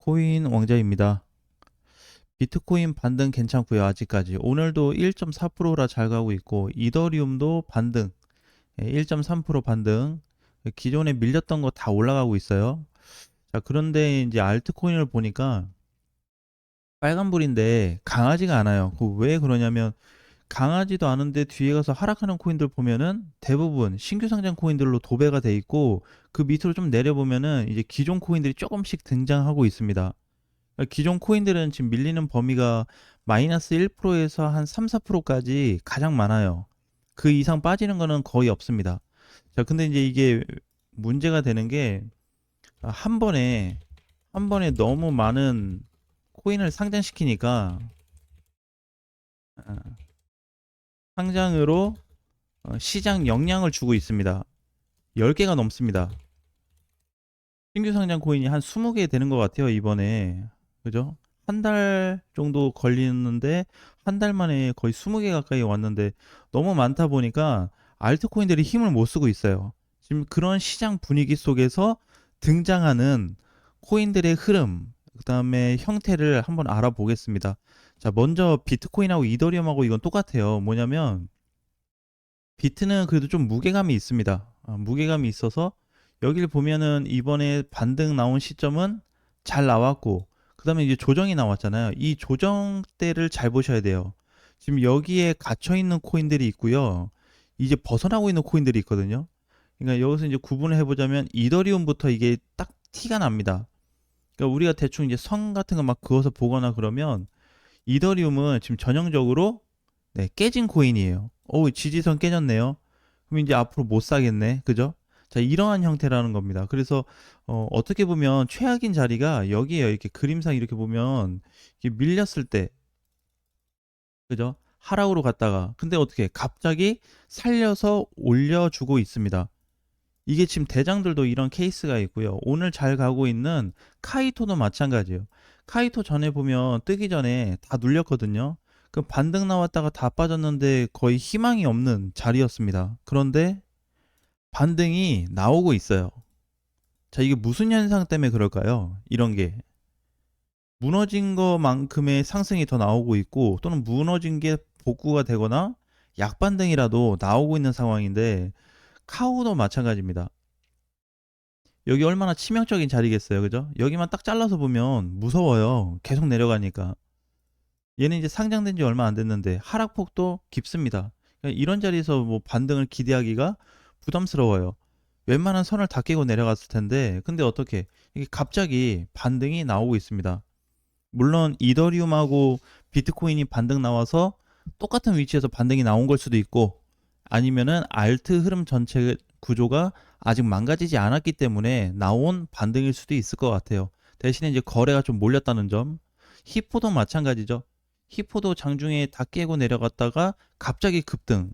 코인 왕자입니다. 비트코인 반등 괜찮고요. 아직까지. 오늘도 1.4%라 잘 가고 있고 이더리움도 반등 1.3% 반등. 기존에 밀렸던 거 다 올라가고 있어요. 자, 그런데 이제 알트코인을 보니까 빨간불인데 강하지가 않아요. 왜 그러냐면 강하지도 않은데 뒤에 가서 하락하는 코인들 보면은 대부분 신규 상장 코인들로 도배가 돼 있고 그 밑으로 좀 내려보면은 이제 기존 코인들이 조금씩 등장하고 있습니다. 기존 코인들은 지금 밀리는 범위가 마이너스 1%에서 한 3, 4%까지 가장 많아요. 그 이상 빠지는 거는 거의 없습니다. 자, 근데 이제 이게 문제가 되는 게 한 번에 너무 많은 코인을 상장시키니까 아, 상장으로 시장 영향을 주고 있습니다. 10개가 넘습니다. 신규 상장 코인이 한 20개 되는 것 같아요, 이번에. 그죠? 한 달 정도 걸리는데, 한 달 만에 거의 20개 가까이 왔는데, 너무 많다 보니까 알트코인들이 힘을 못 쓰고 있어요. 지금 그런 시장 분위기 속에서 등장하는 코인들의 흐름, 그 다음에 형태를 한번 알아보겠습니다. 자, 먼저 비트코인하고 이더리움하고 이건 똑같아요. 뭐냐면, 비트는 그래도 좀 무게감이 있습니다. 무게감이 있어서 여기를 보면은 이번에 반등 나온 시점은 잘 나왔고 그다음에 이제 조정이 나왔잖아요. 이 조정 때를 잘 보셔야 돼요. 지금 여기에 갇혀 있는 코인들이 있고요. 이제 벗어나고 있는 코인들이 있거든요. 그러니까 여기서 이제 구분을 해보자면 이더리움부터 이게 딱 티가 납니다. 그러니까 우리가 대충 이제 선 같은 거 막 그어서 보거나 그러면 이더리움은 지금 전형적으로 네, 깨진 코인이에요. 지지선 깨졌네요. 그럼 이제 앞으로 못 사겠네. 그죠? 자, 이러한 형태라는 겁니다. 그래서 떻게 보면 최악인 자리가 여기에요. 이렇게 그림상 이렇게 보면 이렇게 밀렸을 때, 그죠? 하락으로 갔다가 근데 어떻게 갑자기 살려서 올려주고 있습니다. 이게 지금 대장들도 이런 케이스가 있고요. 오늘 잘 가고 있는 카이토도 마찬가지예요. 카이토 전에 보면 뜨기 전에 다 눌렸거든요. 그 반등 나왔다가 다 빠졌는데 거의 희망이 없는 자리였습니다. 그런데 반등이 나오고 있어요. 자, 이게 무슨 현상 때문에 그럴까요? 이런 게 무너진 것만큼의 상승이 더 나오고 있고 또는 무너진 게 복구가 되거나 약반등이라도 나오고 있는 상황인데 카우도 마찬가지입니다. 여기 얼마나 치명적인 자리겠어요, 그죠? 여기만 딱 잘라서 보면 무서워요. 계속 내려가니까. 얘는 이제 상장된 지 얼마 안 됐는데 하락폭도 깊습니다. 그러니까 이런 자리에서 뭐 반등을 기대하기가 부담스러워요. 웬만한 선을 다 깨고 내려갔을 텐데, 근데 어떻게 이게 갑자기 반등이 나오고 있습니다. 물론 이더리움하고 비트코인이 반등 나와서 똑같은 위치에서 반등이 나온 걸 수도 있고, 아니면은 알트 흐름 전체 구조가 아직 망가지지 않았기 때문에 나온 반등일 수도 있을 것 같아요. 대신에 이제 거래가 좀 몰렸다는 점. 히포도 마찬가지죠. 히포도 장중에 다 깨고 내려갔다가 갑자기 급등.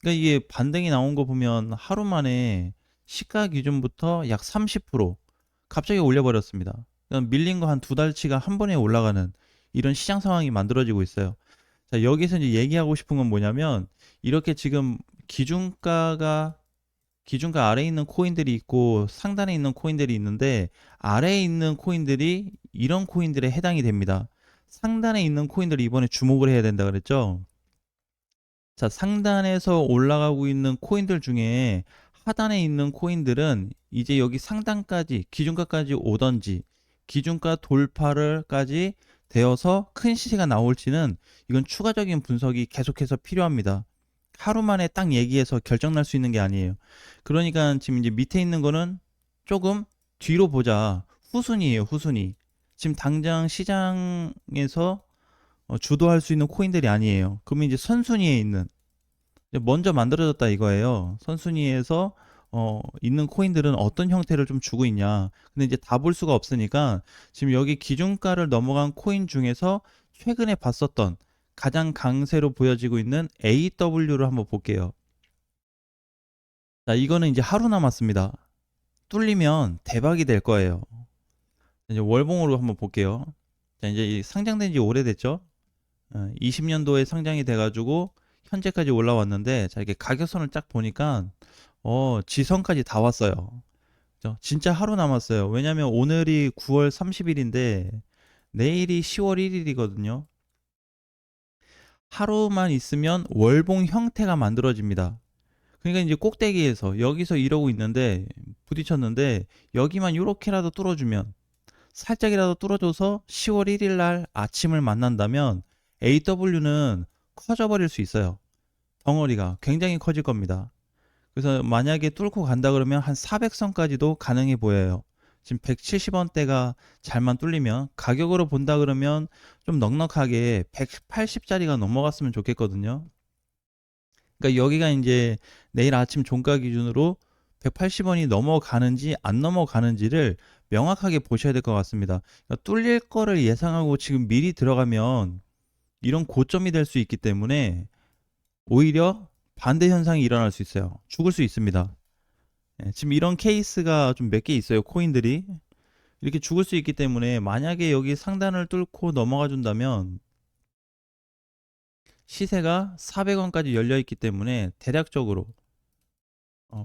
그러니까 이게 반등이 나온 거 보면 하루 만에 시가 기준부터 약 30% 갑자기 올려버렸습니다. 그러니까 밀린 거 한 두 달치가 한 번에 올라가는 이런 시장 상황이 만들어지고 있어요. 자, 여기서 이제 얘기하고 싶은 건 뭐냐면 이렇게 지금 기준가가 기준가 아래에 있는 코인들이 있고 상단에 있는 코인들이 있는데 아래에 있는 코인들이 이런 코인들에 해당이 됩니다. 상단에 있는 코인들을 이번에 주목을 해야 된다 그랬죠. 자, 상단에서 올라가고 있는 코인들 중에 하단에 있는 코인들은 이제 여기 상단까지 기준가까지 오던지 기준가 돌파를까지 되어서 큰 시세가 나올지는 이건 추가적인 분석이 계속해서 필요합니다. 하루 만에 딱 얘기해서 결정 날 수 있는 게 아니에요. 그러니까 지금 이제 밑에 있는 거는 조금 뒤로 보자. 후순위예요, 후순위. 지금 당장 시장에서 주도할 수 있는 코인들이 아니에요. 그러면 이제 선순위에 있는 먼저 만들어졌다 이거예요. 선순위에서 있는 코인들은 어떤 형태를 좀 주고 있냐. 근데 이제 다 볼 수가 없으니까 지금 여기 기준가를 넘어간 코인 중에서 최근에 봤었던 가장 강세로 보여지고 있는 AW를 한번 볼게요. 자, 이거는 이제 하루 남았습니다. 뚫리면 대박이 될 거예요. 이제 월봉으로 한번 볼게요. 자, 이제 상장된 지 오래됐죠? 20년도에 상장이 돼가지고 현재까지 올라왔는데 자, 이렇게 가격선을 쫙 보니까 지선까지 다 왔어요. 진짜 하루 남았어요. 왜냐면 오늘이 9월 30일인데 내일이 10월 1일이거든요. 하루만 있으면 월봉 형태가 만들어집니다. 그러니까 이제 꼭대기에서 여기서 이러고 있는데 부딪혔는데 여기만 이렇게라도 뚫어주면, 살짝이라도 뚫어줘서 10월 1일 날 아침을 만난다면 AW는 커져버릴 수 있어요. 덩어리가 굉장히 커질 겁니다. 그래서 만약에 뚫고 간다 그러면 한 400선까지도 가능해 보여요. 지금 170원대가 잘만 뚫리면, 가격으로 본다 그러면 좀 넉넉하게 180짜리가 넘어갔으면 좋겠거든요. 그러니까 여기가 이제 내일 아침 종가 기준으로 180원이 넘어가는지 안 넘어가는지를 명확하게 보셔야 될 것 같습니다. 그러니까 뚫릴 거를 예상하고 지금 미리 들어가면 이런 고점이 될 수 있기 때문에 오히려 반대 현상이 일어날 수 있어요. 죽을 수 있습니다. 지금 이런 케이스가 좀 몇 개 있어요. 코인들이 이렇게 죽을 수 있기 때문에, 만약에 여기 상단을 뚫고 넘어가 준다면 시세가 400원까지 열려 있기 때문에 대략적으로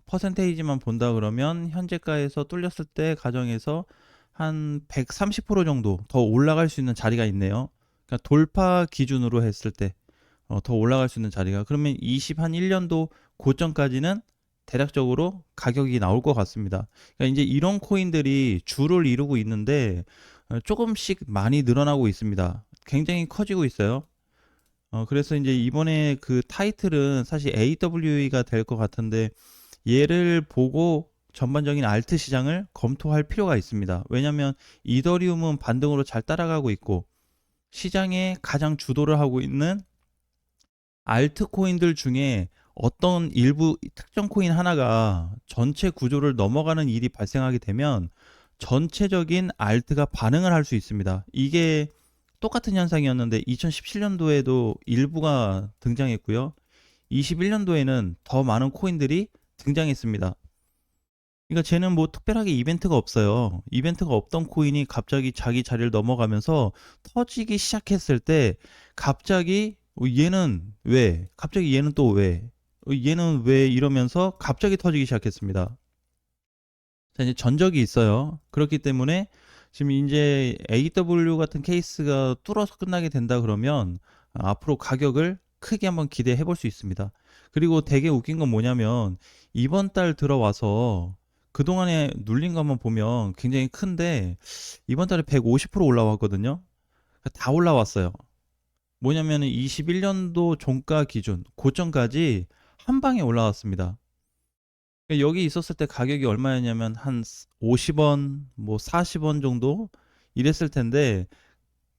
퍼센테이지만 본다 그러면 현재가에서 뚫렸을 때 가정에서 한 130% 정도 더 올라갈 수 있는 자리가 있네요. 그러니까 돌파 기준으로 했을 때 더 올라갈 수 있는 자리가, 그러면 21년도 고점까지는 대략적으로 가격이 나올 것 같습니다. 그러니까 이제 이런 코인들이 주를 이루고 있는데 조금씩 많이 늘어나고 있습니다. 굉장히 커지고 있어요. 그래서 이제 이번에 그 타이틀은 사실 AWE가 될 것 같은데, 얘를 보고 전반적인 알트 시장을 검토할 필요가 있습니다. 왜냐하면 이더리움은 반등으로 잘 따라가고 있고, 시장에 가장 주도를 하고 있는 알트코인들 중에 어떤 일부 특정 코인 하나가 전체 구조를 넘어가는 일이 발생하게 되면 전체적인 알트가 반응을 할 수 있습니다. 이게 똑같은 현상이었는데 2017년도에도 일부가 등장했고요. 21년도에는 더 많은 코인들이 등장했습니다. 그러니까 쟤는 뭐 특별하게 이벤트가 없어요. 이벤트가 없던 코인이 갑자기 자기 자리를 넘어가면서 터지기 시작했을 때 갑자기 얘는 왜? 갑자기 얘는 또 왜? 얘는 왜? 이러면서 갑자기 터지기 시작했습니다. 자, 이제 전적이 있어요. 그렇기 때문에 지금 이제 AW 같은 케이스가 뚫어서 끝나게 된다 그러면 앞으로 가격을 크게 한번 기대해 볼 수 있습니다. 그리고 되게 웃긴 건 뭐냐면 이번 달 들어와서 그동안에 눌린 것만 보면 굉장히 큰데 이번 달에 150% 올라왔거든요. 다 올라왔어요. 뭐냐면 21년도 종가 기준 고점까지 한 방에 올라왔습니다. 그러니까 여기 있었을 때 가격이 얼마였냐면 한 50원, 뭐 40원 정도 이랬을 텐데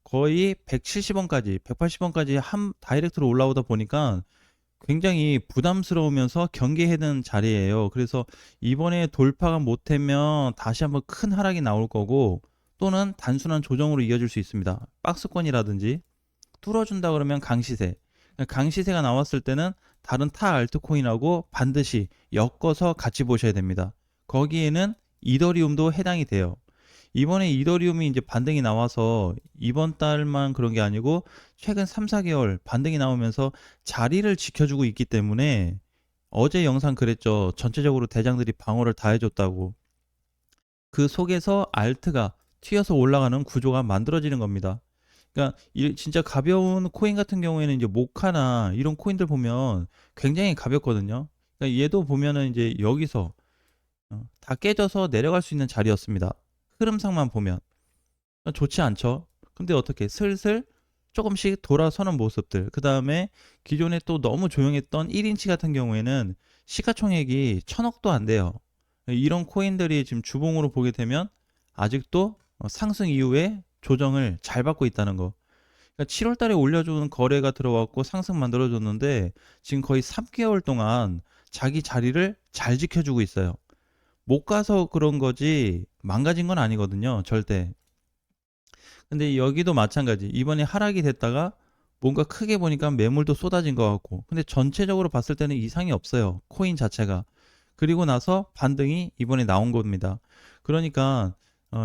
거의 170원까지, 180원까지 한 다이렉트로 올라오다 보니까 굉장히 부담스러우면서 경계해야 되는 자리예요. 그래서 이번에 돌파가 못하면 다시 한번 큰 하락이 나올 거고, 또는 단순한 조정으로 이어질 수 있습니다. 박스권이라든지 뚫어준다 그러면 강시세. 강시세가 나왔을 때는 다른 타 알트코인하고 반드시 엮어서 같이 보셔야 됩니다. 거기에는 이더리움도 해당이 돼요. 이번에 이더리움이 이제 반등이 나와서 이번 달만 그런 게 아니고 최근 3, 4개월 반등이 나오면서 자리를 지켜주고 있기 때문에, 어제 영상 그랬죠. 전체적으로 대장들이 방어를 다 해줬다고. 그 속에서 알트가 튀어서 올라가는 구조가 만들어지는 겁니다. 그러니까 진짜 가벼운 코인 같은 경우에는 이제 모카나 이런 코인들 보면 굉장히 가볍거든요. 그러니까 얘도 보면은 이제 여기서 다 깨져서 내려갈 수 있는 자리였습니다. 흐름상만 보면 좋지 않죠. 근데 어떻게 슬슬 조금씩 돌아서는 모습들. 그 다음에 기존에 또 너무 조용했던 1인치 같은 경우에는 시가총액이 1000억도 안 돼요. 이런 코인들이 지금 주봉으로 보게 되면 아직도 상승 이후에 조정을 잘 받고 있다는 거. 그러니까 7월 달에 올려주는 거래가 들어왔고 상승 만들어줬는데 지금 거의 3개월 동안 자기 자리를 잘 지켜주고 있어요. 못 가서 그런 거지 망가진 건 아니거든요. 절대. 근데 여기도 마찬가지. 이번에 하락이 됐다가 뭔가 크게 보니까 매물도 쏟아진 것 같고. 근데 전체적으로 봤을 때는 이상이 없어요. 코인 자체가. 그리고 나서 반등이 이번에 나온 겁니다. 그러니까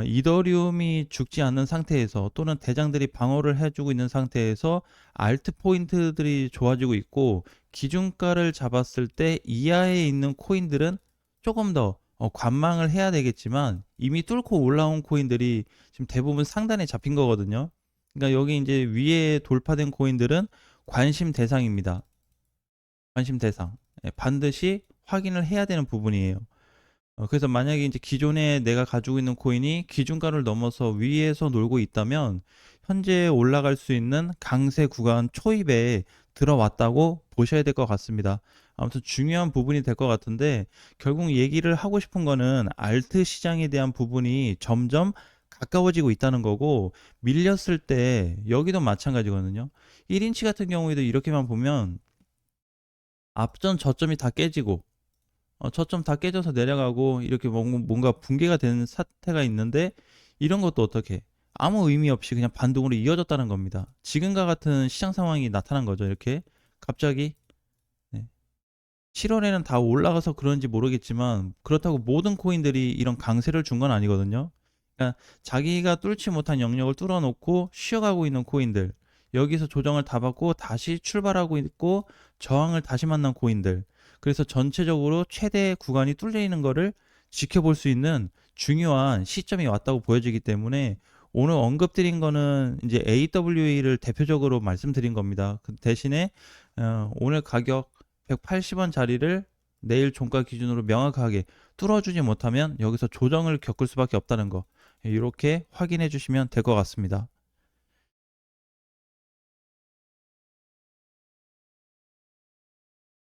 이더리움이 죽지 않는 상태에서, 또는 대장들이 방어를 해주고 있는 상태에서 알트 포인트들이 좋아지고 있고, 기준가를 잡았을 때 이하에 있는 코인들은 조금 더 관망을 해야 되겠지만 이미 뚫고 올라온 코인들이 지금 대부분 상단에 잡힌 거거든요. 그러니까 여기 이제 위에 돌파된 코인들은 관심 대상입니다. 관심 대상. 예, 반드시 확인을 해야 되는 부분이에요. 그래서 만약에 이제 기존에 내가 가지고 있는 코인이 기준가를 넘어서 위에서 놀고 있다면 현재 올라갈 수 있는 강세 구간 초입에 들어왔다고 보셔야 될 것 같습니다. 아무튼 중요한 부분이 될 것 같은데 결국 얘기를 하고 싶은 거는 알트 시장에 대한 부분이 점점 가까워지고 있다는 거고 밀렸을 때 여기도 마찬가지거든요. 1인치 같은 경우에도 이렇게만 보면 앞전 저점이 다 깨지고 저점 다 깨져서 내려가고 이렇게 뭔가 붕괴가 되는 사태가 있는데 이런 것도 어떻게 아무 의미 없이 그냥 반등으로 이어졌다는 겁니다. 지금과 같은 시장 상황이 나타난 거죠. 이렇게 갑자기 네. 7월에는 다 올라가서 그런지 모르겠지만 그렇다고 모든 코인들이 이런 강세를 준 건 아니거든요. 그러니까 자기가 뚫지 못한 영역을 뚫어놓고 쉬어가고 있는 코인들, 여기서 조정을 다 받고 다시 출발하고 있고 저항을 다시 만난 코인들, 그래서 전체적으로 최대 구간이 뚫려 있는 거를 지켜볼 수 있는 중요한 시점이 왔다고 보여지기 때문에 오늘 언급드린 거는 이제 AWA를 대표적으로 말씀드린 겁니다. 그 대신에 오늘 가격 180원 자리를 내일 종가 기준으로 명확하게 뚫어주지 못하면 여기서 조정을 겪을 수밖에 없다는 거, 이렇게 확인해 주시면 될 것 같습니다.